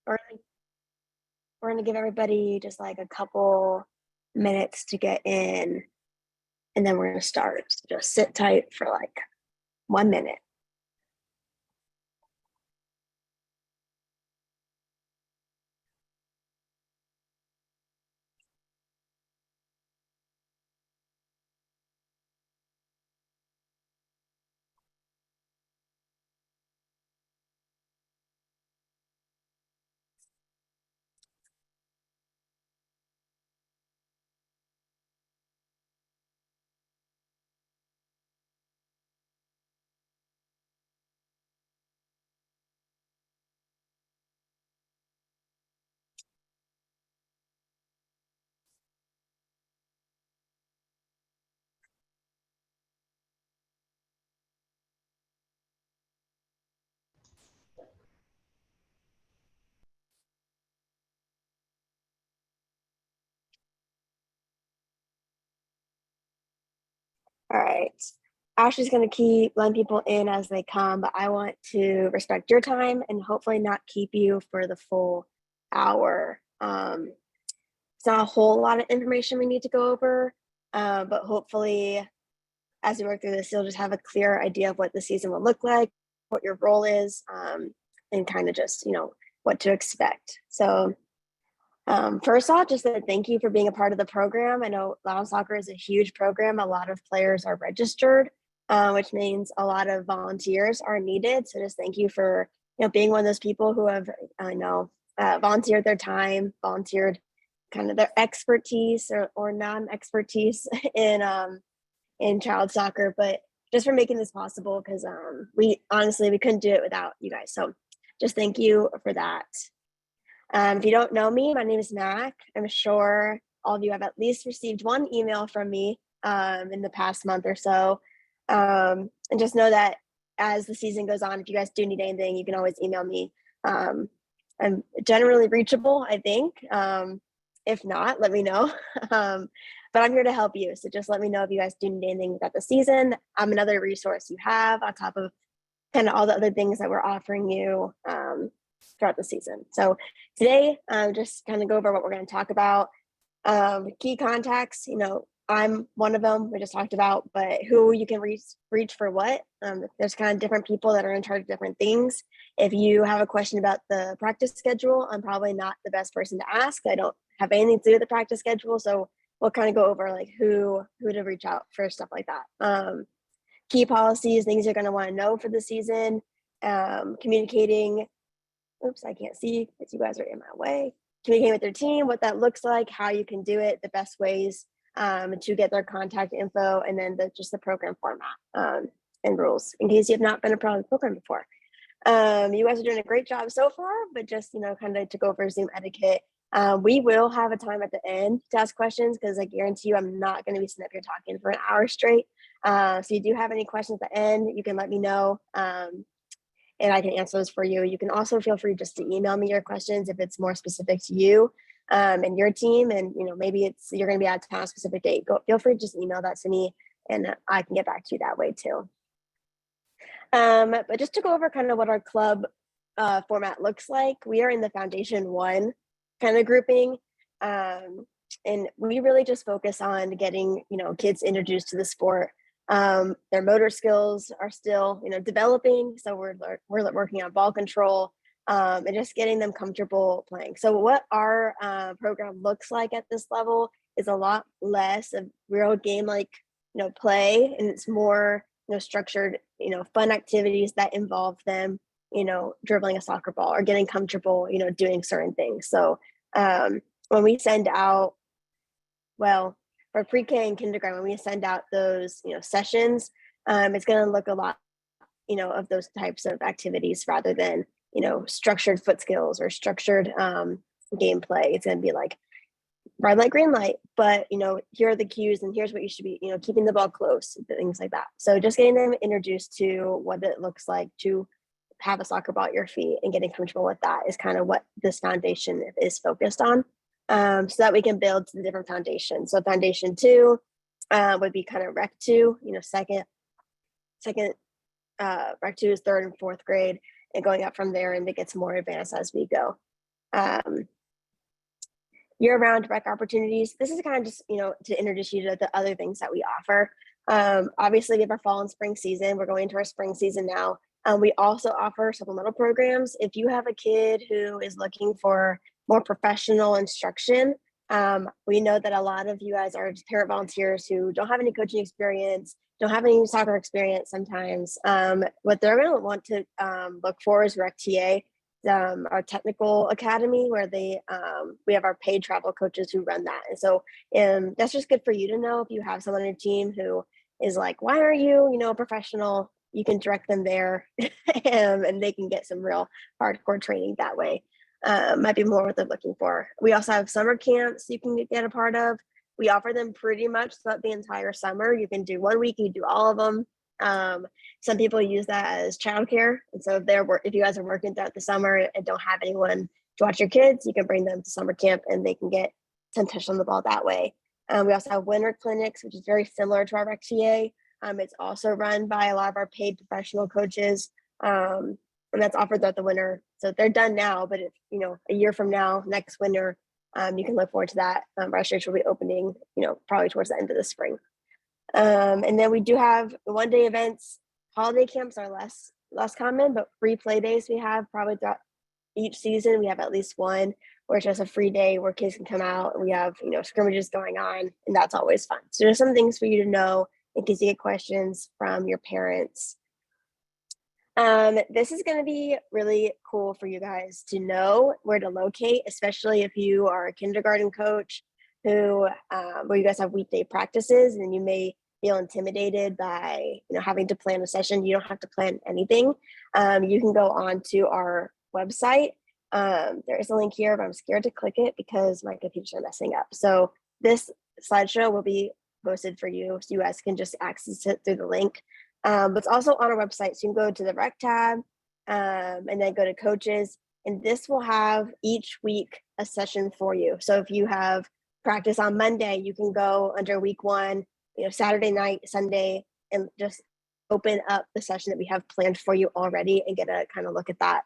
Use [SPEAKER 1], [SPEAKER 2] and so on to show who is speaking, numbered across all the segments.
[SPEAKER 1] We're gonna, we're gonna give everybody just like a couple minutes to get in, and then we're gonna start. So just sit tight for like 1 minute. All right. Ashley's going to keep letting people in as they come, but I want to respect your time and hopefully not keep you for the full hour. It's not a whole lot of information we need to go over, but hopefully, as we work through this, you'll just have a clear idea of what the season will look like, what your role is, and kind of just, what to expect. So, first off, just a thank you for being a part of the program. I know Loud Soccer is a huge program. A lot of players are registered, which means a lot of volunteers are needed. So just thank you for being one of those people who have volunteered their time, volunteered kind of their expertise or non-expertise in child soccer, but just for making this possible because we couldn't do it without you guys. So just thank you for that. If you don't know me, my name is Mac. I'm sure all of you have at least received one email from me in the past month or so. And just know that as the season goes on, if you guys do need anything, you can always email me. I'm generally reachable, I think. If not, let me know. But I'm here to help you. So just let me know if you guys do need anything about the season. I'm another resource you have on top of kind of all the other things that we're offering you throughout the season. So today, just kind of go over what we're going to talk about. Key contacts, I'm one of them we just talked about, but who you can reach for what. There's kind of different people that are in charge of different things. If you have a question about the practice schedule, I'm probably not the best person to ask. I don't have anything to do with the practice schedule. So we'll kind of go over like who to reach out for stuff like that. Key policies, things you're going to want to know for the season, communicating. Oops, I can't see because you guys are in my way. Communicating with their team, what that looks like, how you can do it, the best ways to get their contact info, and then just the program format and rules in case you have not been a part of the program before. You guys are doing a great job so far, but just, kind of to go over Zoom etiquette. We will have a time at the end to ask questions because I guarantee you I'm not going to be sitting up here talking for an hour straight. So you do have any questions at the end, you can let me know. And I can answer those for you. You can also feel free just to email me your questions if it's more specific to you and your team. And, maybe you're going to be out of town a specific date. Feel free to just email that to me and I can get back to you that way too. But just to go over kind of what our club format looks like, we are in the Foundation 1 kind of grouping. And we really just focus on getting, kids introduced to the sport. Their motor skills are still, developing. So we're working on ball control and just getting them comfortable playing. So what our program looks like at this level is a lot less of real game like, play, and it's more, structured, fun activities that involve them, dribbling a soccer ball or getting comfortable, doing certain things. So when we send out, for pre-K and kindergarten, when we send out those, sessions, it's going to look a lot, of those types of activities rather than, structured foot skills or structured gameplay. It's going to be like red light, green light, but, here are the cues and here's what you should be, keeping the ball close, things like that. So just getting them introduced to what it looks like to have a soccer ball at your feet and getting comfortable with that is kind of what this foundation is focused on. So that we can build to the different foundations. So Foundation 2 would be kind of Rec 2, second Rec 2 is third and fourth grade, and going up from there, and it gets more advanced as we go. Um, year-round rec opportunities. This is kind of just, to introduce you to the other things that we offer. Obviously, we have our fall and spring season. We're going into our spring season now. We also offer supplemental programs. If you have a kid who is looking for more professional instruction, we know that a lot of you guys are just parent volunteers who don't have any coaching experience, don't have any soccer experience sometimes. What they're going to want to look for is Rec TA, our technical academy, where we have our paid travel coaches who run that. And so that's just good for you to know. If you have someone on your team who is like, why are you, a professional, you can direct them there and they can get some real hardcore training that way. Might be more what they're looking for. We also have summer camps you can get a part of. We offer them pretty much throughout the entire summer. You can do 1 week, you can do all of them. Some people use that as childcare. And so if you guys are working throughout the summer and don't have anyone to watch your kids, you can bring them to summer camp and they can get some touch on the ball that way. We also have winter clinics, which is very similar to our Rec TA. It's also run by a lot of our paid professional coaches. And that's offered throughout the winter. So they're done now, but if, a year from now, next winter, you can look forward to that. Registration will be opening, probably towards the end of the spring. And then we do have 1-day events. Holiday camps are less common, but free play days we have probably throughout each season. We have at least one where it's just a free day where kids can come out and we have, scrimmages going on, and that's always fun. So there's some things for you to know in case you get questions from your parents. This is going to be really cool for you guys to know where to locate, especially if you are a kindergarten coach where you guys have weekday practices and you may feel intimidated by having to plan a session. You don't have to plan anything. You can go on to our website. There is a link here, but I'm scared to click it because my computer's messing up. So this slideshow will be posted for you, so you guys can just access it through the link. But it's also on our website, so you can go to the rec tab and then go to coaches, and this will have each week a session for you. So if you have practice on Monday, you can go under week 1, Saturday night, Sunday, and just open up the session that we have planned for you already and get a kind of look at that.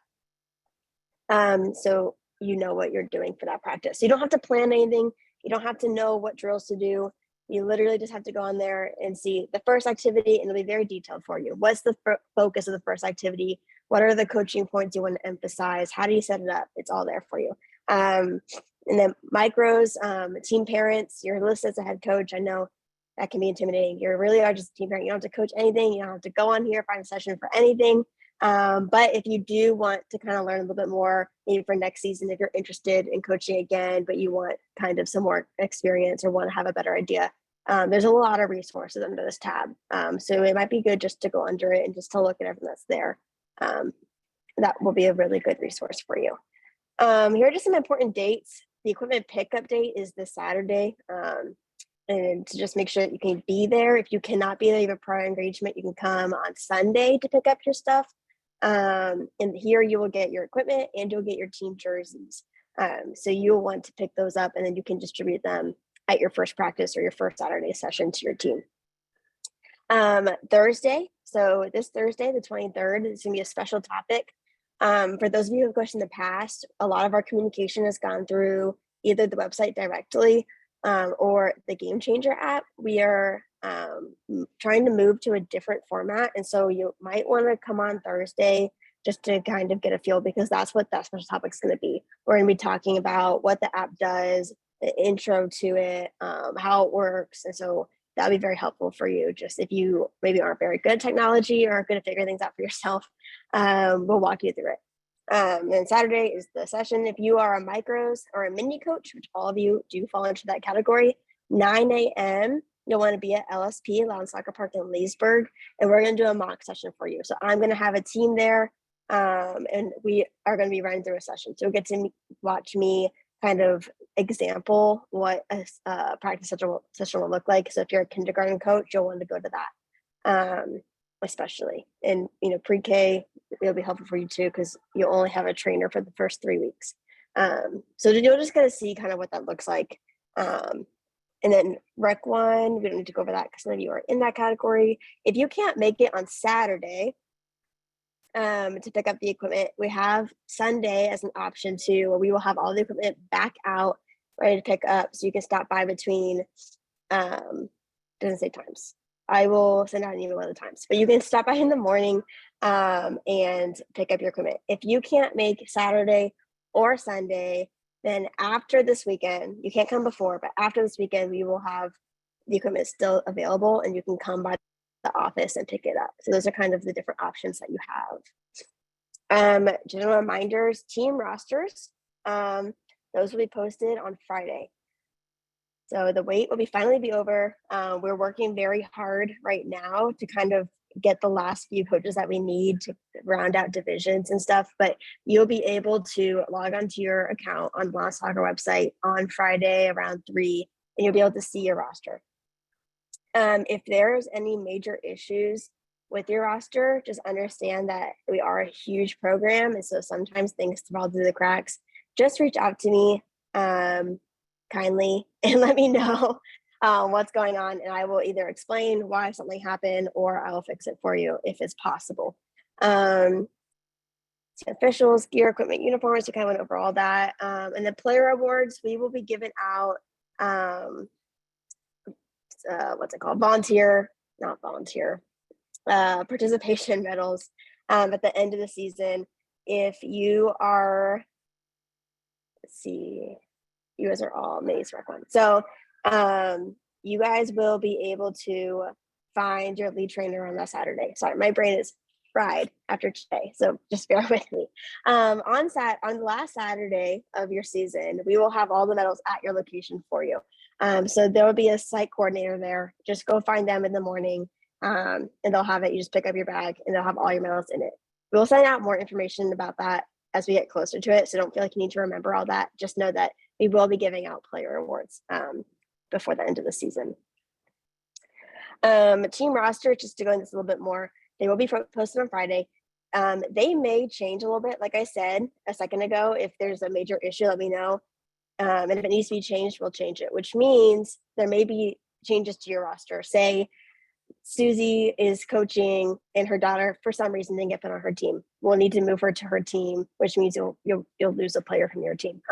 [SPEAKER 1] So you know what you're doing for that practice. So you don't have to plan anything. You don't have to know what drills to do. You literally just have to go on there and see the first activity, and it'll be very detailed for you. What's the focus of the first activity? What are the coaching points you want to emphasize? How do you set it up? It's all there for you. And then micros, team parents, you're listed as a head coach. I know that can be intimidating. You really are just a team parent. You don't have to coach anything. You don't have to go on here, find a session for anything. But if you do want to kind of learn a little bit more, maybe for next season, if you're interested in coaching again, but you want kind of some more experience or want to have a better idea, there's a lot of resources under this tab. So it might be good just to go under it and just to look at everything that's there. That will be a really good resource for you. Here are just some important dates. The equipment pickup date is this Saturday. And to just make sure that you can be there. If you cannot be there, you have a prior engagement, you can come on Sunday to pick up your stuff. And here you will get your equipment and you'll get your team jerseys. So you'll want to pick those up and then you can distribute them at your first practice or your first Saturday session to your team. Thursday, so this Thursday, the 23rd, is going to be a special topic. For those of you who have questioned in the past, a lot of our communication has gone through either the website directly or the GameChanger app. We are trying to move to a different format. And so you might want to come on Thursday just to kind of get a feel, because that's what that special topic is going to be. We're going to be talking about what the app does, the intro to it, how it works. And so that'll be very helpful for you. Just if you maybe aren't very good at technology or aren't going to figure things out for yourself, we'll walk you through it. And Saturday is the session. If you are a micros or a mini coach, which all of you do fall into that category, 9 a.m., you'll want to be at LSP, Lounge Soccer Park in Leesburg, and we're going to do a mock session for you. So I'm going to have a team there, and we are going to be running through a session. So you'll get to watch me kind of example what a practice session will look like. So if you're a kindergarten coach, you'll want to go to that, especially. And, pre-K, it'll be helpful for you too, because you'll only have a trainer for the first 3 weeks. So you're just going to see kind of what that looks like. And then Rec 1, we don't need to go over that because some of you are in that category. If you can't make it on Saturday, to pick up the equipment. We have Sunday as an option too, where we will have all the equipment back out, ready to pick up. So you can stop by between, doesn't say times. I will send out an email at the times, but you can stop by in the morning and pick up your equipment. If you can't make Saturday or Sunday, then after this weekend, you can't come before, but after this weekend, we will have the equipment still available and you can come by the office and pick it up. So those are kind of the different options that you have. General reminders, team rosters, those will be posted on Friday. So the wait will finally be over. We're working very hard right now to kind of get the last few coaches that we need to round out divisions and stuff, but you'll be able to log onto your account on Blonde Soccer website on Friday around 3, and you'll be able to see your roster. If there's any major issues with your roster, just understand that we are a huge program, and so sometimes things fall through the cracks. Just reach out to me kindly and let me know what's going on, and I will either explain why something happened or I will fix it for you if it's possible. Officials, gear, equipment, uniforms, we kind of went over all that. And the player awards, we will be giving out participation medals at the end of the season. If you are, you guys are all Maze Rec 1. So you guys will be able to find your lead trainer on that Saturday. Sorry, my brain is fried after today, so just bear with me. On the last Saturday of your season, we will have all the medals at your location for you. So there will be a site coordinator there. Just go find them in the morning, and they'll have it. You just pick up your bag, and they'll have all your medals in it. We'll send out more information about that as we get closer to it, so don't feel like you need to remember all that. Just know that we will be giving out player awards before the end of the season. Team roster, just to go into this a little bit more, they will be posted on Friday. They may change a little bit, like I said a second ago. If there's a major issue, let me know. And if it needs to be changed, we'll change it, which means there may be changes to your roster. Say Susie is coaching and her daughter, for some reason, didn't get put on her team. We'll need to move her to her team, which means you'll lose a player from your team.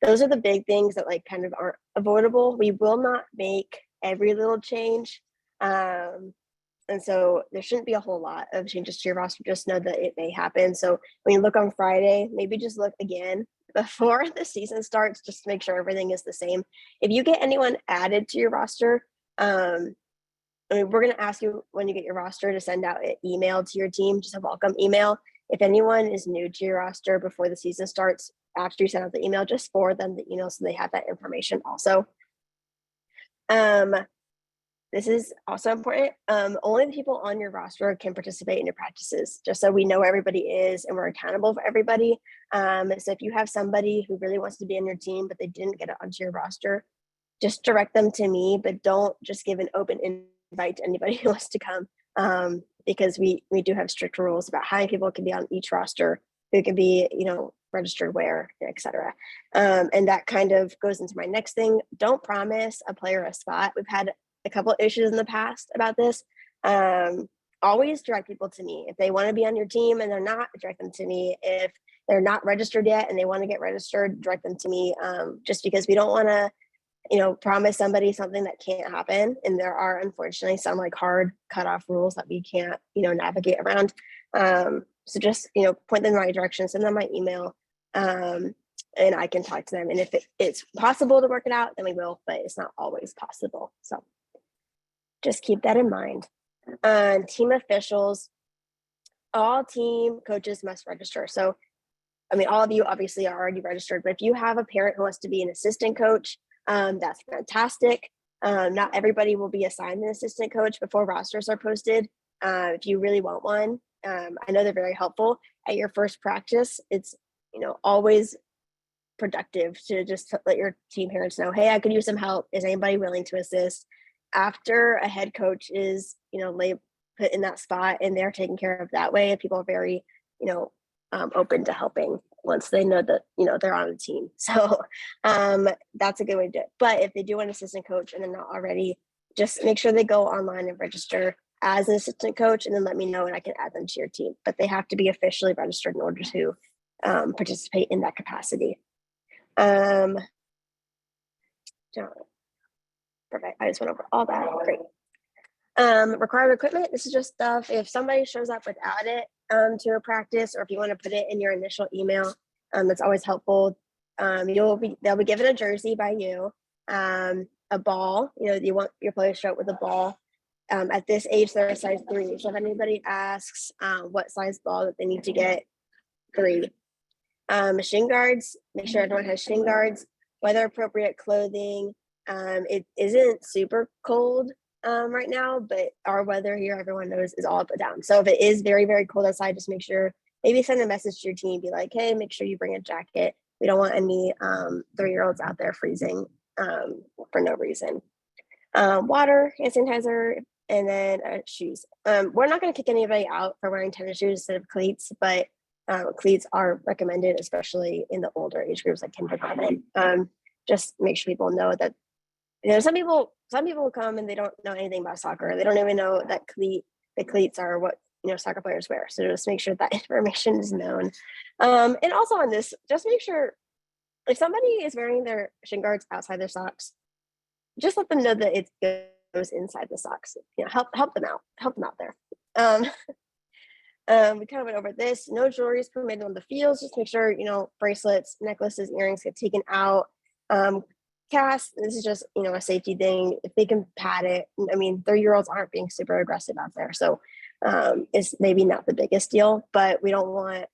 [SPEAKER 1] Those are the big things that like kind of aren't avoidable. We will not make every little change. And so there shouldn't be a whole lot of changes to your roster. Just know that it may happen. So when you look on Friday, maybe just look again before the season starts, just to make sure everything is the same. If you get anyone added to your roster, we're going to ask you when you get your roster to send out an email to your team, just a welcome email. If anyone is new to your roster before the season starts, after you send out the email, just forward them the email so they have that information also. This is also important. Only the people on your roster can participate in your practices, just so we know where everybody is and we're accountable for everybody. So if you have somebody who really wants to be on your team, but they didn't get it onto your roster, just direct them to me, but don't just give an open invite to anybody who wants to come, because we do have strict rules about how many people can be on each roster, who can be, registered where, etc. And that kind of goes into my next thing. Don't promise a player a spot. We've had a couple of issues in the past about this. Always direct people to me. If they want to be on your team and they're not, direct them to me. If they're not registered yet and they want to get registered, direct them to me, just because we don't want to promise somebody something that can't happen. And there are, unfortunately, some like hard cutoff rules that we can't, navigate around. So just, point them in the right direction, send them my email, and I can talk to them. And if it's possible to work it out, then we will, but it's not always possible. So just keep that in mind. Team officials, all team coaches must register. So, all of you obviously are already registered, but if you have a parent who wants to be an assistant coach, that's fantastic. Not everybody will be assigned an assistant coach before rosters are posted. If you really want one, I know they're very helpful at your first practice. It's, always productive to just let your team parents know, hey, I could use some help. Is anybody willing to assist? After a head coach is, put in that spot and they're taken care of that way, people are very, open to helping once they know that, they're on the team. So that's a good way to do it. But if they do want an assistant coach and they're not already, just make sure they go online and register as an assistant coach, and then let me know and I can add them to your team. But they have to be officially registered in order to participate in that capacity. Perfect. I just went over all that. Great. Required equipment. This is just stuff. If somebody shows up without it to a practice, or if you want to put it in your initial email, that's always helpful. They'll be given a jersey by you, a ball. You want your players to show up with a ball. At this age, they're a size 3. So if anybody asks what size ball that they need to get, 3. Shin guards. Make sure everyone has shin guards. Weather appropriate clothing. It isn't super cold right now, but our weather here, everyone knows, is all up and down. So if it is very, very cold outside, just make sure, maybe send a message to your team, be like, hey, make sure you bring a jacket. We don't want any 3-year-olds out there freezing for no reason. Water, hand sanitizer, and then shoes. We're not going to kick anybody out for wearing tennis shoes instead of cleats, but cleats are recommended, especially in the older age groups like kindergarten. Just make sure people know that, some people will come and they don't know anything about soccer. They don't even know that the cleats are what soccer players wear. So just make sure that information is known. And also on this, just make sure if somebody is wearing their shin guards outside their socks, just let them know that it goes inside the socks. Help them out there. We kind of went over this. No jewelry is permitted on the fields. Just make sure bracelets, necklaces, earrings get taken out. Cast, this is just a safety thing. If they can pad it, 3-year-olds aren't being super aggressive out there, so it's maybe not the biggest deal, but we don't want,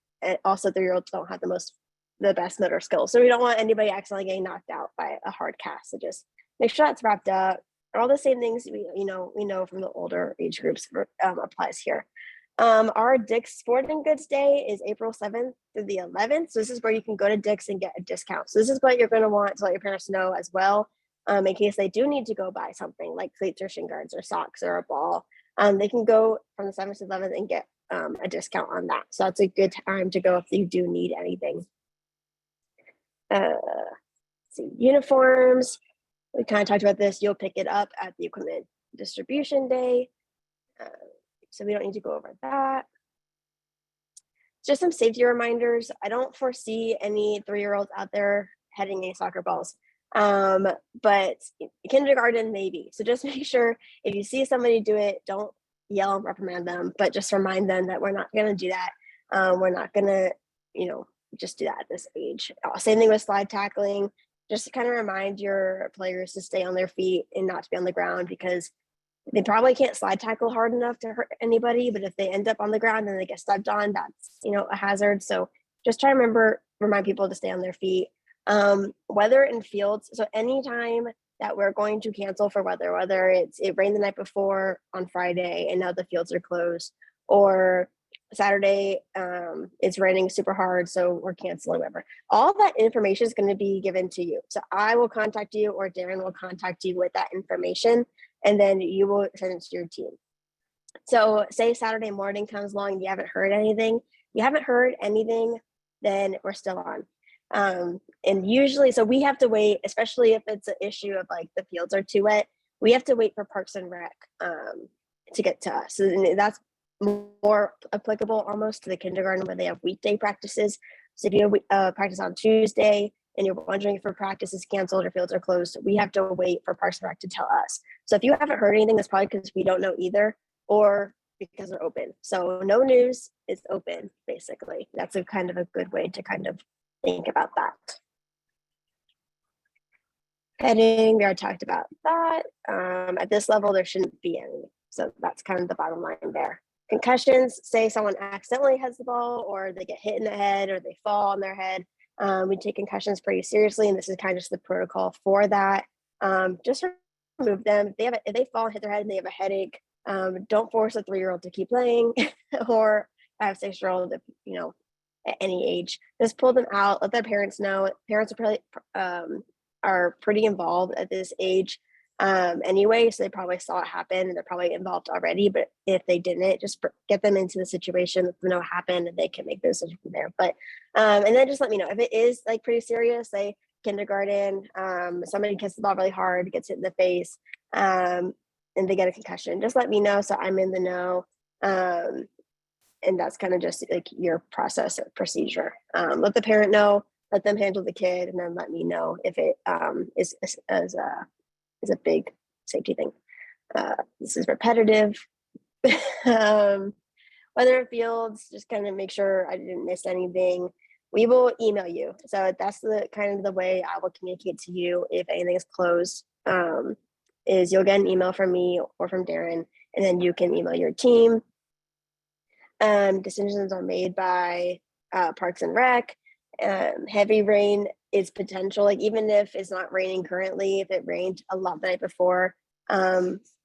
[SPEAKER 1] also 3-year-olds don't have the best motor skills, so we don't want anybody accidentally getting knocked out by a hard cast. So just make sure that's wrapped up. All the same things we know from the older age groups applies here. Our Dick's Sporting Goods Day is April 7th through the 11th. So this is where you can go to Dick's and get a discount. So this is what you're going to want to let your parents know as well, in case they do need to go buy something like cleats or shin guards or socks or a ball. They can go from the 7th to 11th and get a discount on that. So that's a good time to go if you do need anything. Uniforms. We kind of talked about this. You'll pick it up at the equipment distribution day. So we don't need to go over that. Just some safety reminders. I don't foresee any 3-year-olds out there heading any soccer balls, but kindergarten maybe. So just make sure if you see somebody do it, don't yell and reprimand them, but just remind them that we're not going to do that. We're not going to, just do that at this age. Same thing with slide tackling. Just to kind of remind your players to stay on their feet and not to be on the ground, because they probably can't slide tackle hard enough to hurt anybody, but if they end up on the ground and they get stepped on, that's a hazard. So just try to remind people to stay on their feet. Weather and fields. So anytime that we're going to cancel for weather, whether it rained the night before on Friday and now the fields are closed, or Saturday it's raining super hard, so we're canceling, whatever. All that information is going to be given to you. So I will contact you, or Darren will contact you with that information, and then you will send it to your team. So say Saturday morning comes along and you haven't heard anything, then we're still on. And usually, so we have to wait, especially if it's an issue of like the fields are too wet, we have to wait for Parks and Rec to get to us. So that's more applicable almost to the kindergarten where they have weekday practices. So if you have practice on Tuesday and you're wondering if your practice is canceled or fields are closed, we have to wait for Parks and Rec to tell us. So if you haven't heard anything, that's probably because we don't know either, or because they're open. So no news, is open, basically. That's a kind of a good way to kind of think about that. Heading, we already talked about that. At this level, there shouldn't be any. So that's kind of the bottom line there. Concussions, say someone accidentally has the ball, or they get hit in the head, or they fall on their head. We take concussions pretty seriously, and this is kind of just the protocol for that. Just remove them. If they fall and hit their head and they have a headache, don't force a 3-year-old to keep playing, or a 6-year-old, at any age. Just pull them out, let their parents know. Parents are pretty involved at this age anyway, so they probably saw it happen and they're probably involved already. But if they didn't, just get them into the situation, let them know what happened, and they can make those decisions from there. But and then just let me know if it is like pretty serious, say kindergarten, somebody kicks the ball really hard, gets hit in the face. and they get a concussion, just let me know so I'm in the know. And that's kind of just like your process or procedure. Let the parent know, let them handle the kid, and then let me know if it is a big safety thing. This is repetitive. Weather fields, just kind of make sure I didn't miss anything. We will email you. So that's the kind of the way I will communicate to you if anything is closed. Is you'll get an email from me or from Darren, and then you can email your team. Decisions are made by Parks and Rec. Heavy rain is potential, like even if it's not raining currently, if it rained a lot the night before,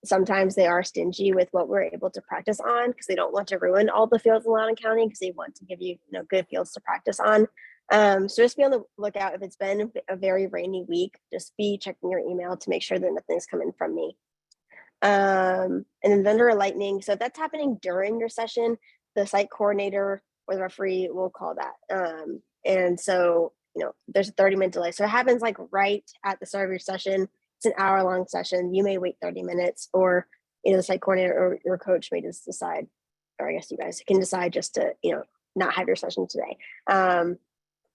[SPEAKER 1] sometimes they are stingy with what we're able to practice on because they don't want to ruin all the fields in Loudoun County because they want to give you, good fields to practice on. So just be on the lookout. If it's been a very rainy week, just be checking your email to make sure that nothing's coming from me. And then thunder or lightning. So if that's happening during your session, the site coordinator or the referee will call that. And so, there's a 30-minute delay. So it happens like right at the start of your session. It's an hour-long session. You may wait 30 minutes, or the site coordinator or your coach may just decide, or I guess you guys can decide just to, not have your session today.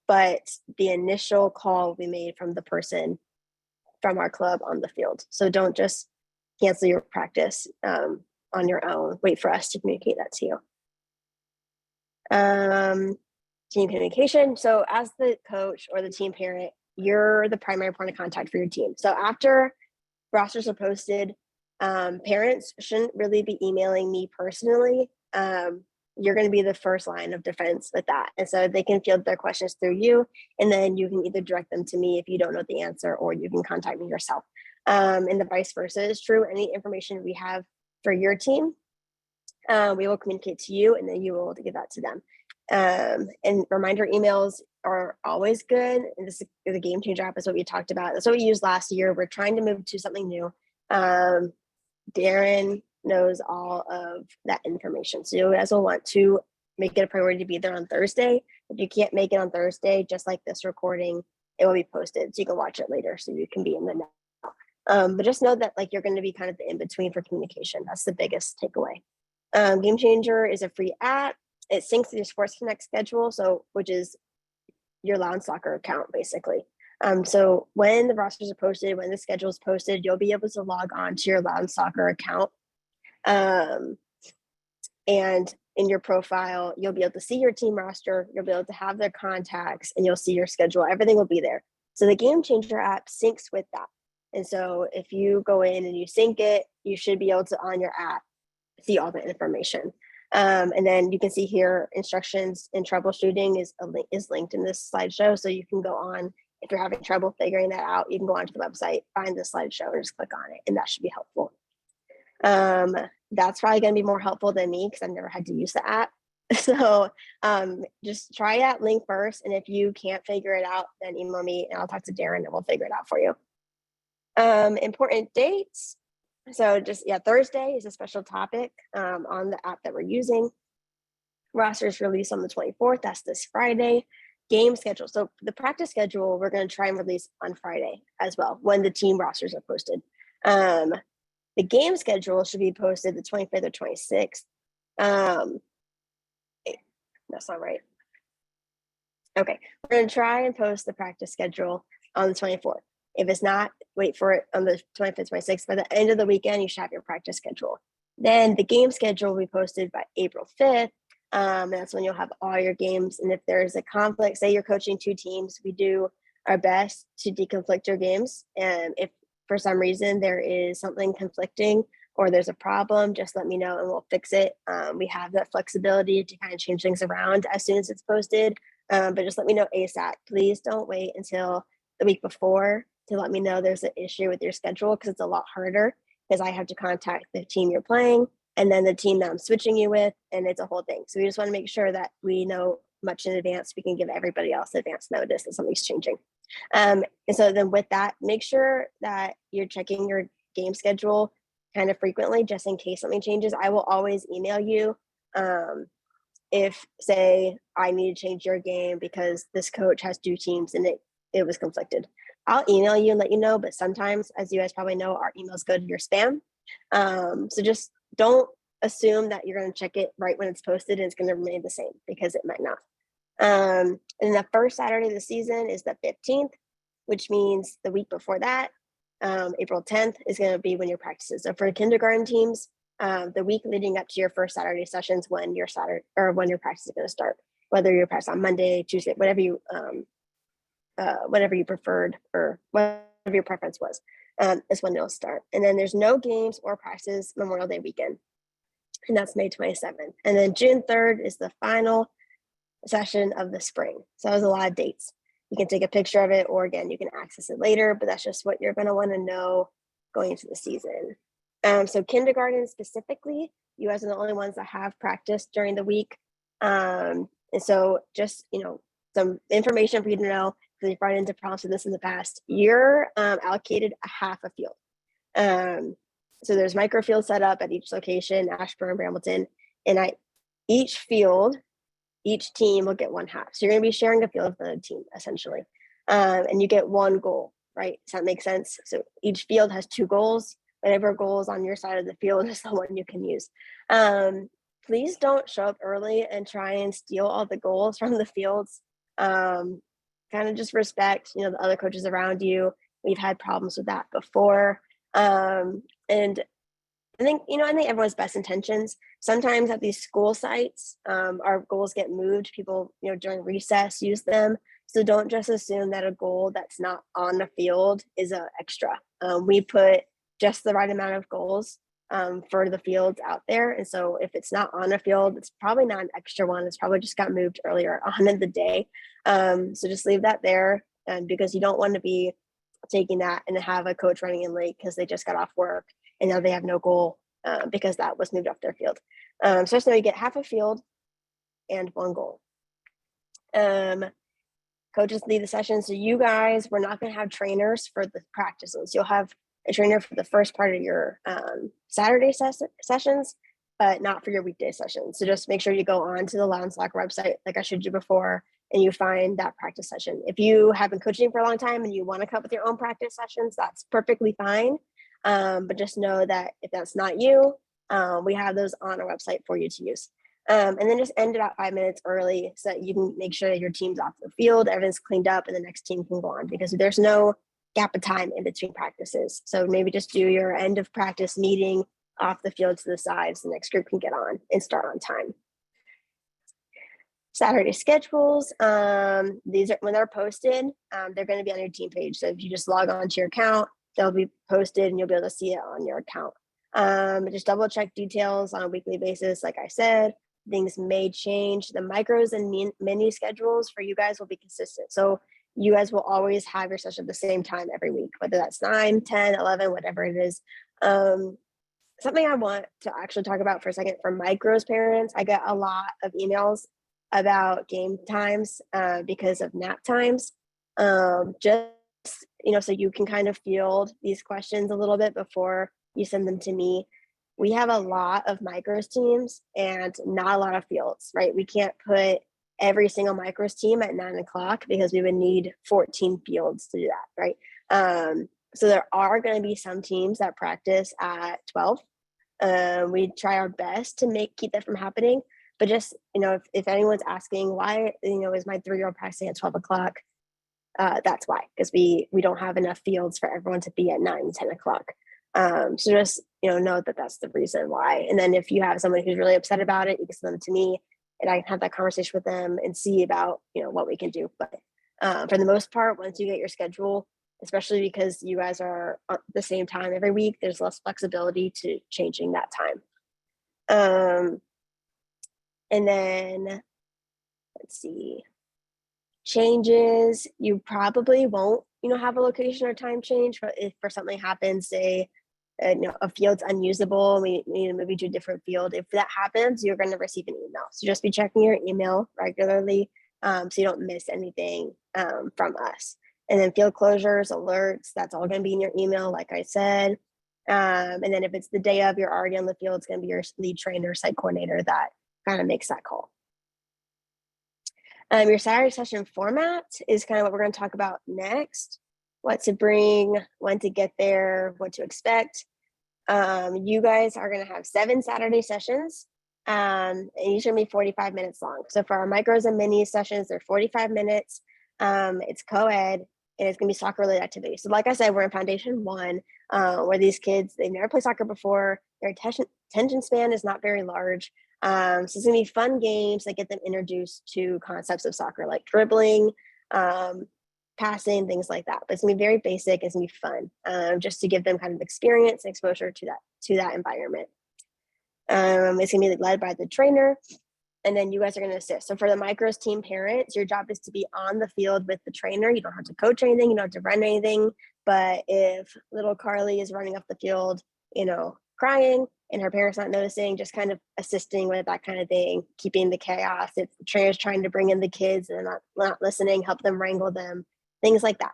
[SPEAKER 1] But the initial call will be made from the person from our club on the field. So don't just cancel your practice on your own. Wait for us to communicate that to you. Team communication. So as the coach or the team parent, you're the primary point of contact for your team. So after rosters are posted, parents shouldn't really be emailing me personally. You're going to be the first line of defense with that. And so they can field their questions through you, and then you can either direct them to me if you don't know the answer, or you can contact me yourself. And the vice versa is true. Any information we have for your team, we will communicate to you, and then you will give that to them. And reminder emails are always good. And this is the GameChanger app is what we talked about. That's what we used last year. We're trying to move to something new. Darren knows all of that information. So you guys will want to make it a priority to be there on Thursday. If you can't make it on Thursday, just like this recording, it will be posted so you can watch it later so you can be in the know. But just know that you're going to be kind of the in-between for communication. That's the biggest takeaway. GameChanger is a free app. It syncs to your Sports Connect schedule, which is your Loudoun soccer account, basically. So when the rosters are posted, when the schedule is posted, you'll be able to log on to your Loudoun soccer account. And in your profile, you'll be able to see your team roster, you'll be able to have their contacts, and you'll see your schedule. Everything will be there. So the GameChanger app syncs with that. And so if you go in and you sync it, you should be able to, on your app, see all the information. And then you can see here instructions in troubleshooting is linked in this slideshow. So you can go on, if you're having trouble figuring that out, you can go onto the website, find the slideshow, and just click on it, and that should be helpful. That's probably going to be more helpful than me because I've never had to use the app. So just try that link first, and if you can't figure it out, then email me and I'll talk to Darren and we'll figure it out for you. Important dates. So Thursday is a special topic on the app that we're using. Rosters release on the 24th. That's this Friday. Game schedule. So the practice schedule, we're going to try and release on Friday as well when the team rosters are posted. The game schedule should be posted the 25th or 26th. That's not right. Okay, we're going to try and post the practice schedule on the 24th. If it's not, wait for it on the 25th, 26th. By the end of the weekend, you should have your practice schedule. Then the game schedule will be posted by April 5th. That's when you'll have all your games. And if there's a conflict, say you're coaching two teams, we do our best to deconflict your games. And if for some reason there is something conflicting or there's a problem, just let me know and we'll fix it. We have that flexibility to kind of change things around as soon as it's posted. But just let me know ASAP. Please don't wait until the week before to let me know there's an issue with your schedule, because it's a lot harder because I have to contact the team you're playing and then the team that I'm switching you with, and it's a whole thing. So we just want to make sure that we know much in advance. We can give everybody else advance notice that something's changing. And so then with that, make sure that you're checking your game schedule kind of frequently, just in case something changes. I will always email you if, say, I need to change your game because this coach has two teams and it was conflicted. I'll email you and let you know, but sometimes, as you guys probably know, our emails go to your spam. So just don't assume that you're going to check it right when it's posted and it's going to remain the same, because it might not. And the first Saturday of the season is the 15th, which means the week before that, April 10th, is going to be when your practices. So for kindergarten teams, the week leading up to your first Saturday sessions, when your practice is going to start, whether you're practice on Monday, Tuesday, whatever you preferred, or whatever your preference was, is when they'll start. And then there's no games or practices Memorial Day weekend, and that's May 27th. And then June 3rd is the final session of the spring. So that was a lot of dates. You can take a picture of it, or again, you can access it later, but that's just what you're going to want to know going into the season. So kindergarten specifically, you guys are the only ones that have practice during the week. And so just, some information for you to know, because we've run into problems with this in the past. You're allocated a half a field. So there's microfields set up at each location, Ashburn, Brambleton, and each team will get one half. So you're going to be sharing a field with the team, essentially. And you get one goal, right? Does that make sense? So each field has 2 goals. Whatever goal is on your side of the field is the one you can use. Please don't show up early and try and steal all the goals from the fields. Kind of just respect, the other coaches around you. We've had problems with that before. And I think everyone's best intentions. Sometimes at these school sites, our goals get moved. People, during recess use them. So don't just assume that a goal that's not on the field is an extra. We put just the right amount of goals for the fields out there. And so if it's not on a field, it's probably not an extra one. It's probably just got moved earlier on in the day. So just leave that there, because you don't want to be taking that and have a coach running in late because they just got off work and now they have no goal because that was moved off their field. So just know you get half a field and 1 goal. Coaches lead the session. So you guys, we're not going to have trainers for the practices. You'll have a trainer for the first part of your Saturday sessions, but not for your weekday sessions. So just make sure you go on to the Lounge Locker website, like I showed you before, and you find that practice session. If you have been coaching for a long time and you want to come up with your own practice sessions, that's perfectly fine. But just know that if that's not you, we have those on our website for you to use. And then just end about 5 minutes early so that you can make sure that your team's off the field, everything's cleaned up, and the next team can go on, because there's no gap of time in between practices. So maybe just do your end of practice meeting off the field to the sides. The next group can get on and start on time. Saturday schedules, these are, when they're posted, they're going to be on your team page. So if you just log on to your account, they'll be posted and you'll be able to see it on your account. Just double check details on a weekly basis. Like I said, things may change. The micros and mini schedules for you guys will be consistent. So you guys will always have your session at the same time every week, whether that's 9, 10, 11, whatever it is. Something I want to actually talk about for a second for micros parents, I get a lot of emails about game times because of nap times. Just, so you can kind of field these questions a little bit before you send them to me. We have a lot of micros teams and not a lot of fields, right? We can't put every single micros team at 9 o'clock because we would need 14 fields to do that, right? So there are going to be some teams that practice at 12. We try our best to keep that from happening. But just, if anyone's asking why, is my 3-year-old practicing at 12 o'clock? That's why, because we don't have enough fields for everyone to be at 9, 10 o'clock. So just, know that that's the reason why. And then if you have someone who's really upset about it, you can send them to me and I can have that conversation with them and see about, what we can do. But for the most part, once you get your schedule, especially because you guys are at the same time every week, there's less flexibility to changing that time. And then let's see, changes, you probably won't, have a location or time change, but if for something happens, say, a field's unusable, we need to move you to a different field. If that happens, you're going to receive an email. So just be checking your email regularly so you don't miss anything from us. And then field closures, alerts, that's all going to be in your email, like I said. And then if it's the day of, you're already on the field, it's going to be your lead trainer, site coordinator that kind of makes that call. Your Saturday session format is kind of what we're going to talk about next. What to bring, when to get there, what to expect. You guys are going to have 7 Saturday sessions, and each going to be 45 minutes long. So for our micros and mini sessions, they're 45 minutes. It's co-ed, and it's going to be soccer related activities. So like I said, we're in Foundation 1, where these kids, they've never played soccer before. Their attention span is not very large. So it's going to be fun games that get them introduced to concepts of soccer, like dribbling, passing, things like that. But it's gonna be very basic. It's gonna be fun, just to give them kind of experience and exposure to that environment. It's gonna be led by the trainer, and then you guys are gonna assist. So for the micros team parents, your job is to be on the field with the trainer. You don't have to coach anything. You don't have to run anything. But if little Carly is running off the field, crying, and her parents not noticing, just kind of assisting with that kind of thing, keeping the chaos. If the trainer's trying to bring in the kids and they're not listening, help them wrangle them, things like that.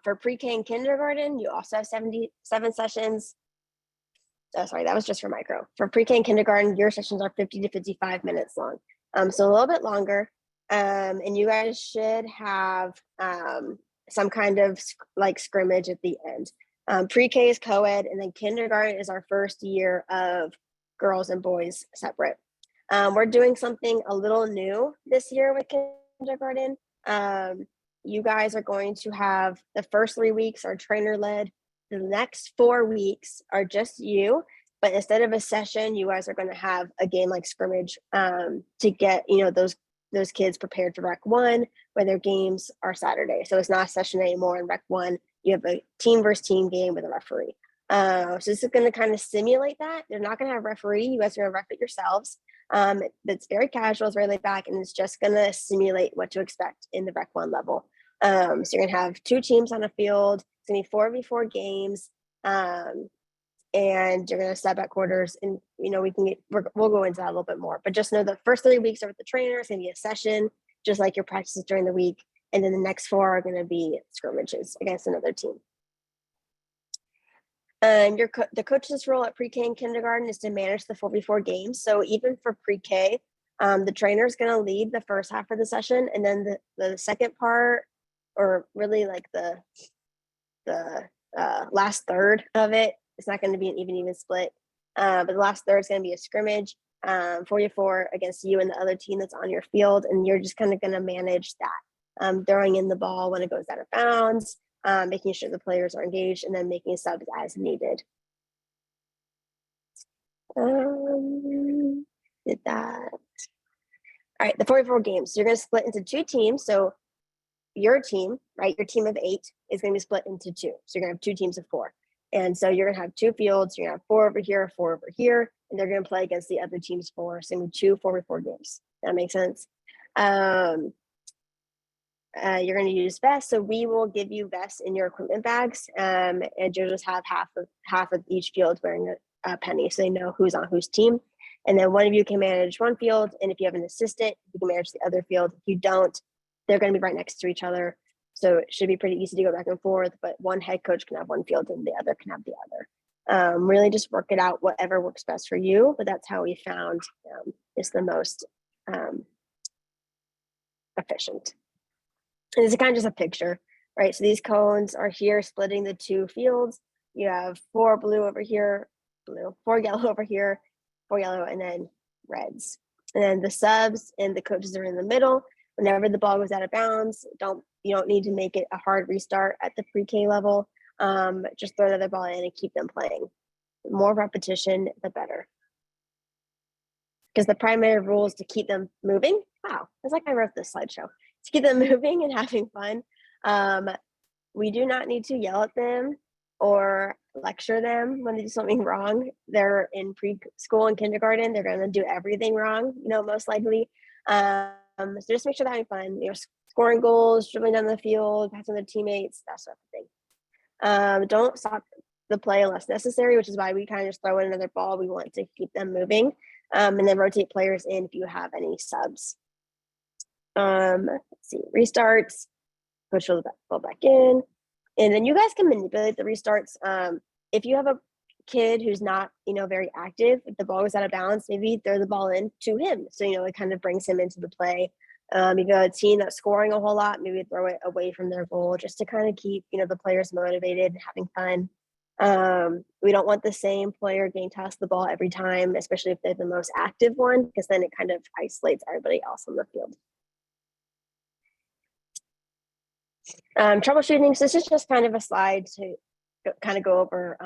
[SPEAKER 1] For pre-K and kindergarten, you also have 77 sessions. Oh, sorry, that was just for micro. For pre-K and kindergarten, your sessions are 50 to 55 minutes long. So a little bit longer. And you guys should have some kind of like scrimmage at the end. Pre-K is co-ed, and then kindergarten is our first year of girls and boys separate. We're doing something a little new this year with kindergarten. You guys are going to have the first 3 weeks are trainer led. The next 4 weeks are just you, but instead of a session, you guys are going to have a game like scrimmage to get those kids prepared for Rec 1, where their games are Saturday. So it's not a session anymore. In Rec 1, you have a team versus team game with a referee. So this is going to kind of simulate that. They're not going to have a referee. You guys are going to ref it yourselves. It's very casual, it's very laid back, and it's just going to simulate what to expect in the Rec 1 level. So you're going to have 2 teams on a field. It's going to be 4v4 games. And you're going to sub at quarters, and we'll go into that a little bit more, but just know the first 3 weeks are with the trainer. It's going to be a session, just like your practices during the week. And then the next 4 are going to be scrimmages against another team. And the coach's role at pre-K and kindergarten is to manage the 4v4 games. So even for pre-K, the trainer is going to lead the first half of the session, and then the second part, or really like the last third of it, it's not going to be an even split. But the last third is going to be a scrimmage, 4v4 against you and the other team that's on your field, and you're just kind of going to manage that, throwing in the ball when it goes out of bounds, making sure the players are engaged, and then making subs as needed. Did that. All right, the 4v4 games. So you're going to split into 2 teams. So your team, right, your team of 8 is going to be split into 2. So you're going to have 2 teams of 4. And so you're going to have 2 fields. You're going to have 4 over here, 4 over here, and they're going to play against the other team's 4. So 2 4v4 games. That makes sense. You're going to use vests. So we will give you vests in your equipment bags, and you'll just have half of each field wearing a penny, so they know who's on whose team. And then one of you can manage one field, and if you have an assistant, you can manage the other field. If you don't, they're going to be right next to each other. So it should be pretty easy to go back and forth, but one head coach can have one field and the other can have the other. Really just work it out, whatever works best for you, but that's how we found is the most efficient. And it's kind of just a picture, right? So these cones are here splitting the 2 fields. You have 4 blue over here, 4 yellow over here, 4 yellow, and then reds. And then the subs and the coaches are in the middle. Whenever the ball goes out of bounds, you don't need to make it a hard restart at the pre-K level. Just throw another ball in and keep them playing. The more repetition, the better. Because the primary rule is to keep them moving. Wow, it's like I wrote this slideshow. To keep them moving and having fun. We do not need to yell at them or lecture them when they do something wrong. They're in preschool and kindergarten. They're going to do everything wrong, most likely. So just make sure they're having fun, scoring goals, dribbling down the field, passing their teammates, that sort of thing. Don't stop the play unless necessary, which is why we kind of just throw in another ball. We want to keep them moving, and then rotate players in if you have any subs. Let's see, restarts, coach will ball back in, and then you guys can manipulate the restarts. If you have a kid who's not, very active, if the ball goes out of bounds, maybe throw the ball in to him. So, it kind of brings him into the play. If you have a team that's scoring a whole lot, maybe throw it away from their goal just to kind of keep, the players motivated and having fun. We don't want the same player getting tossed the ball every time, especially if they're the most active one, because then it kind of isolates everybody else on the field. Troubleshooting. So this is just kind of a slide to kind of go over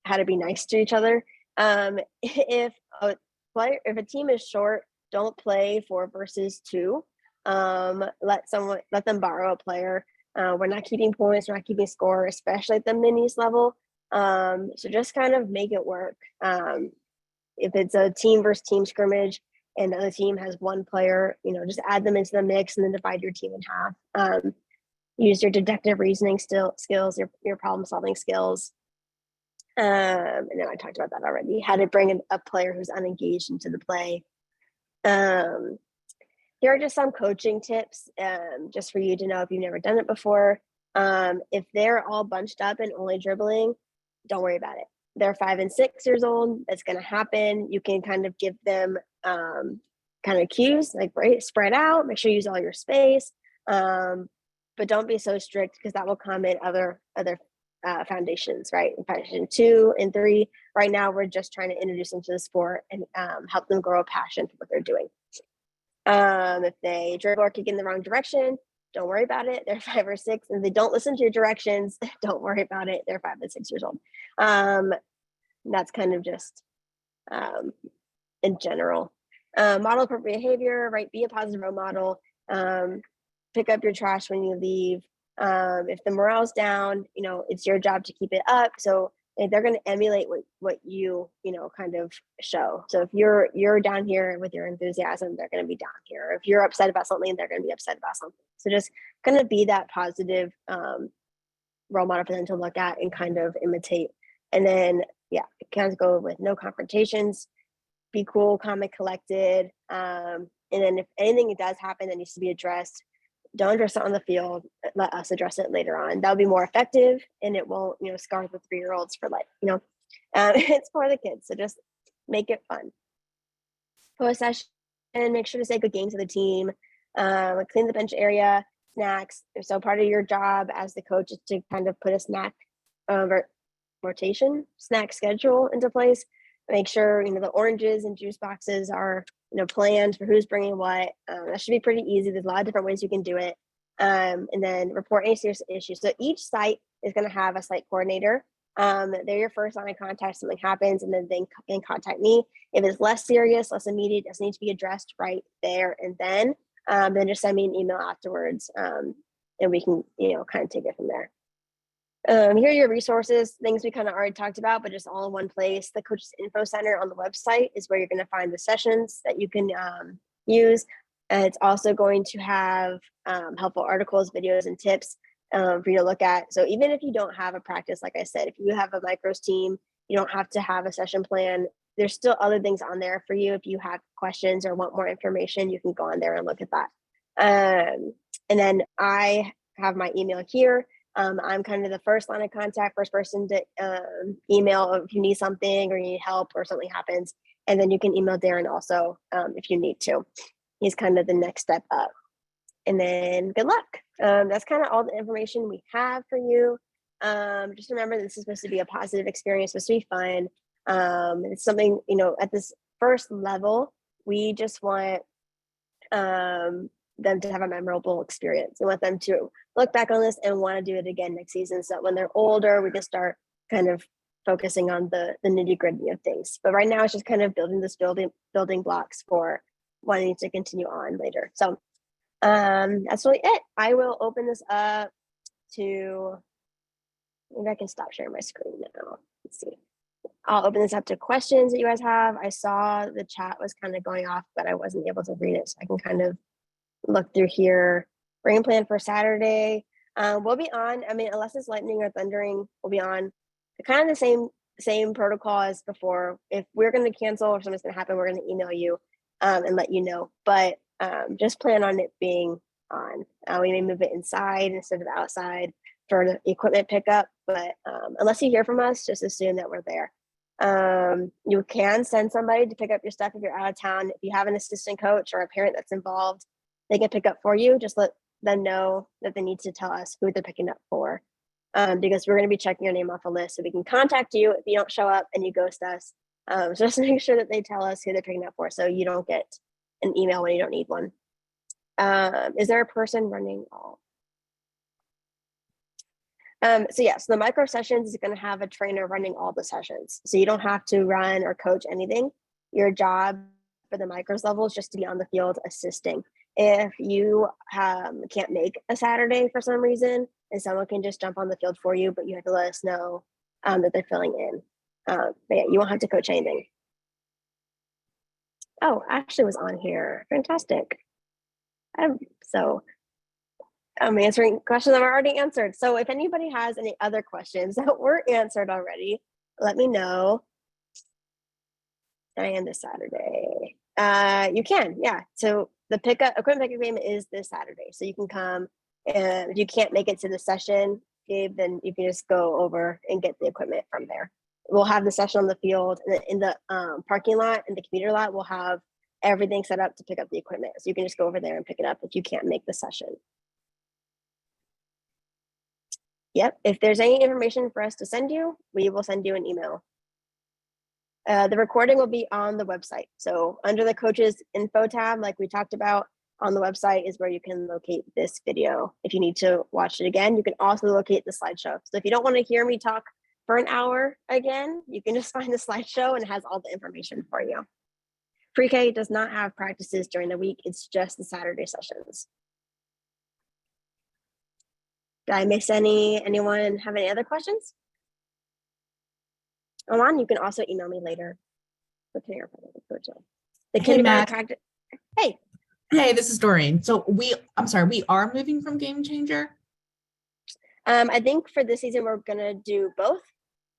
[SPEAKER 1] how to be nice to each other. If a team is short, don't play 4 versus 2. Let them borrow a player. We're not keeping points, we're not keeping score, especially at the minis level. So just kind of make it work. If it's a team versus team scrimmage and the other team has 1 player, just add them into the mix and then divide your team in half. Use your deductive reasoning skills, your problem solving skills. And then I talked about that already. How to bring a player who's unengaged into the play. Here are just some coaching tips, just for you to know if you've never done it before. If they're all bunched up and only dribbling, don't worry about it. They're 5 and 6 years old. That's going to happen. You can kind of give them kind of cues, like spread out, make sure you use all your space. But don't be so strict, because that will come in other foundations, right? In foundation 2 and 3, right now we're just trying to introduce them to the sport and help them grow a passion for what they're doing. If they dribble or kick in the wrong direction, don't worry about it. They're 5 or 6, and if they don't listen to your directions, don't worry about it. They're 5 and 6 years old. That's kind of just in general. Model appropriate behavior, right? Be a positive role model. Pick up your trash when you leave. If the morale's down, it's your job to keep it up. So they're going to emulate what you kind of show. So if you're down here with your enthusiasm, they're going to be down here. If you're upset about something, they're going to be upset about something. So just kind of be that positive role model for them to look at and kind of imitate. And then kind of go with no confrontations, be cool, calm, and collected. And then if anything does happen that needs to be addressed, don't address it on the field. Let us address it later on. That'll be more effective, and it won't, scar the 3-year-olds for life. It's for the kids, so just make it fun. Post session, make sure to say good game to the team. Clean the bench area, snacks. So part of your job as the coach is to kind of put a snack rotation, snack schedule into place. Make sure the oranges and juice boxes are planned for who's bringing what. That should be pretty easy. There's a lot of different ways you can do it. And then report any serious issues. So each site is going to have a site coordinator. They're your first line of contact. Something happens, and then they can contact me. If it's less serious, less immediate, doesn't need to be addressed right there and then just send me an email afterwards, and we can kind of take it from there. Here are your resources, things we kind of already talked about, but just all in one place. The Coaches Info Center on the website is where you're going to find the sessions that you can use. And it's also going to have helpful articles, videos, and tips for you to look at. So even if you don't have a practice, like I said, if you have a micros team, you don't have to have a session plan. There's still other things on there for you. If you have questions or want more information, you can go on there and look at that. And then I have my email here. I'm kind of the first line of contact, first person to email if you need something or you need help or something happens. And then you can email Darren also if you need to. He's kind of the next step up. And then good luck. That's kind of all the information we have for you. Just remember, this is supposed to be a positive experience, supposed to be fun. It's something, at this first level, we just want them to have a memorable experience. We want them to look back on this and want to do it again next season. So when they're older, we can start kind of focusing on the nitty-gritty of things. But right now, it's just kind of building blocks for wanting to continue on later. So that's really it. I will open this up to, maybe I can stop sharing my screen now. Let's see. I'll open this up to questions that you guys have. I saw the chat was kind of going off, but I wasn't able to read it. So I can kind of look through here. Rain plan for Saturday. We'll be on, unless it's lightning or thundering, we'll be on kind of the same protocol as before. If we're going to cancel or something's going to happen, we're going to email you and let you know. But just plan on it being on. We may move it inside instead of outside for the equipment pickup. But unless you hear from us, just assume that we're there. You can send somebody to pick up your stuff if you're out of town. If you have an assistant coach or a parent that's involved, they can pick up for you. Just let them know that they need to tell us who they're picking up for, because we're going to be checking your name off a list so we can contact you if you don't show up and you ghost us. So just make sure that they tell us who they're picking up for so you don't get an email when you don't need one. Is there a person running all? So the micro sessions is going to have a trainer running all the sessions. So you don't have to run or coach anything. Your job for the micros level is just to be on the field assisting. If you can't make a Saturday for some reason, and someone can just jump on the field for you, but you have to let us know that they're filling in. But yeah, you won't have to coach anything. Oh, Ashley was on here. Fantastic. So I'm answering questions I've already answered. So if anybody has any other questions that were answered already, let me know. 9 a.m. this Saturday. You can, yeah. So the equipment pickup game is this Saturday. So you can come, and if you can't make it to the session, Gabe, then you can just go over and get the equipment from there. We'll have the session on the field, and in the parking lot and the commuter lot, we'll have everything set up to pick up the equipment. So you can just go over there and pick it up if you can't make the session. Yep, if there's any information for us to send you, we will send you an email. The recording will be on the website. So under the coaches info tab, like we talked about on the website, is where you can locate this video. If you need to watch it again, you can also locate the slideshow. So if you don't want to hear me talk for an hour again, you can just find the slideshow and it has all the information for you. Pre-K does not have practices during the week. It's just the Saturday sessions. Did I miss anyone have any other questions? Alon, you can also email me later. The kindergarten practice. Hey.
[SPEAKER 2] Hey, this is Doreen. So we are moving from GameChanger?
[SPEAKER 1] I think for this season, we're gonna do both.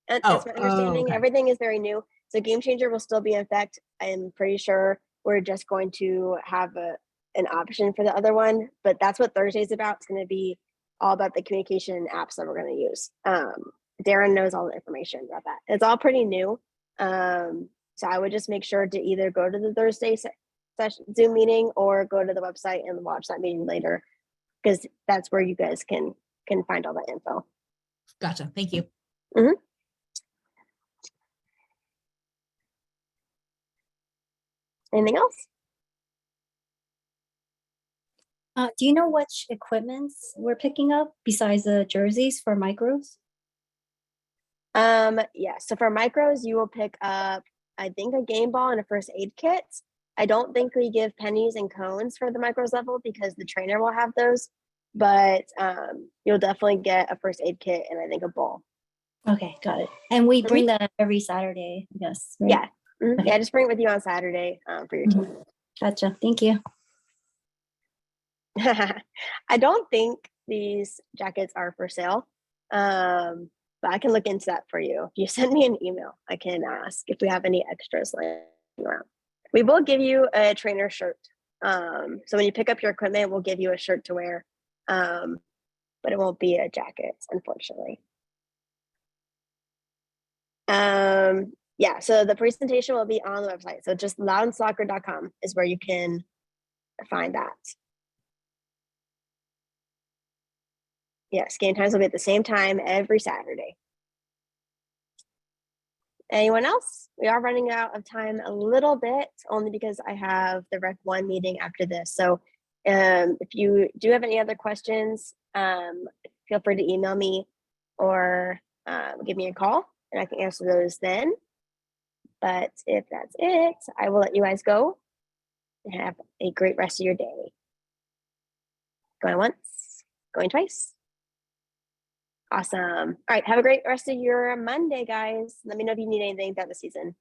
[SPEAKER 1] And that's my understanding. Okay. Everything is very new. So GameChanger will still be in effect. I'm pretty sure we're just going to have an option for the other one, but that's what Thursday is about. It's gonna be all about the communication apps that we're gonna use. Darren knows all the information about that. It's all pretty new. So I would just make sure to either go to the Thursday session Zoom meeting or go to the website and watch that meeting later, because that's where you guys can find all that info.
[SPEAKER 2] Gotcha. Thank you.
[SPEAKER 1] Mm-hmm. Anything else?
[SPEAKER 3] Do you know which equipments we're picking up besides the jerseys for micros?
[SPEAKER 1] Yeah, so for micros, you will pick up, I think, a game ball and a first aid kit. I don't think we give pennies and cones for the micros level because the trainer will have those, but you'll definitely get a first aid kit and I think a ball.
[SPEAKER 3] Okay, got it. And we bring that every Saturday, I guess, right?
[SPEAKER 1] Yeah. Mm-hmm. Okay. Yeah, just bring it with you on Saturday for your team.
[SPEAKER 3] Gotcha. Thank you.
[SPEAKER 1] I don't think these jackets are for sale, but I can look into that for you. If you send me an email, I can ask if we have any extras lying around. We will give you a trainer shirt. So when you pick up your equipment, we'll give you a shirt to wear, but it won't be a jacket, unfortunately. Yeah, so the presentation will be on the website. So just loudandsoccer.com is where you can find that. Yes, game times will be at the same time every Saturday. Anyone else? We are running out of time a little bit, only because I have the Rec 1 meeting after this. So if you do have any other questions, feel free to email me or give me a call and I can answer those then. But if that's it, I will let you guys go and have a great rest of your day. Going once, going twice. Awesome. All right. Have a great rest of your Monday, guys. Let me know if you need anything throughout the season.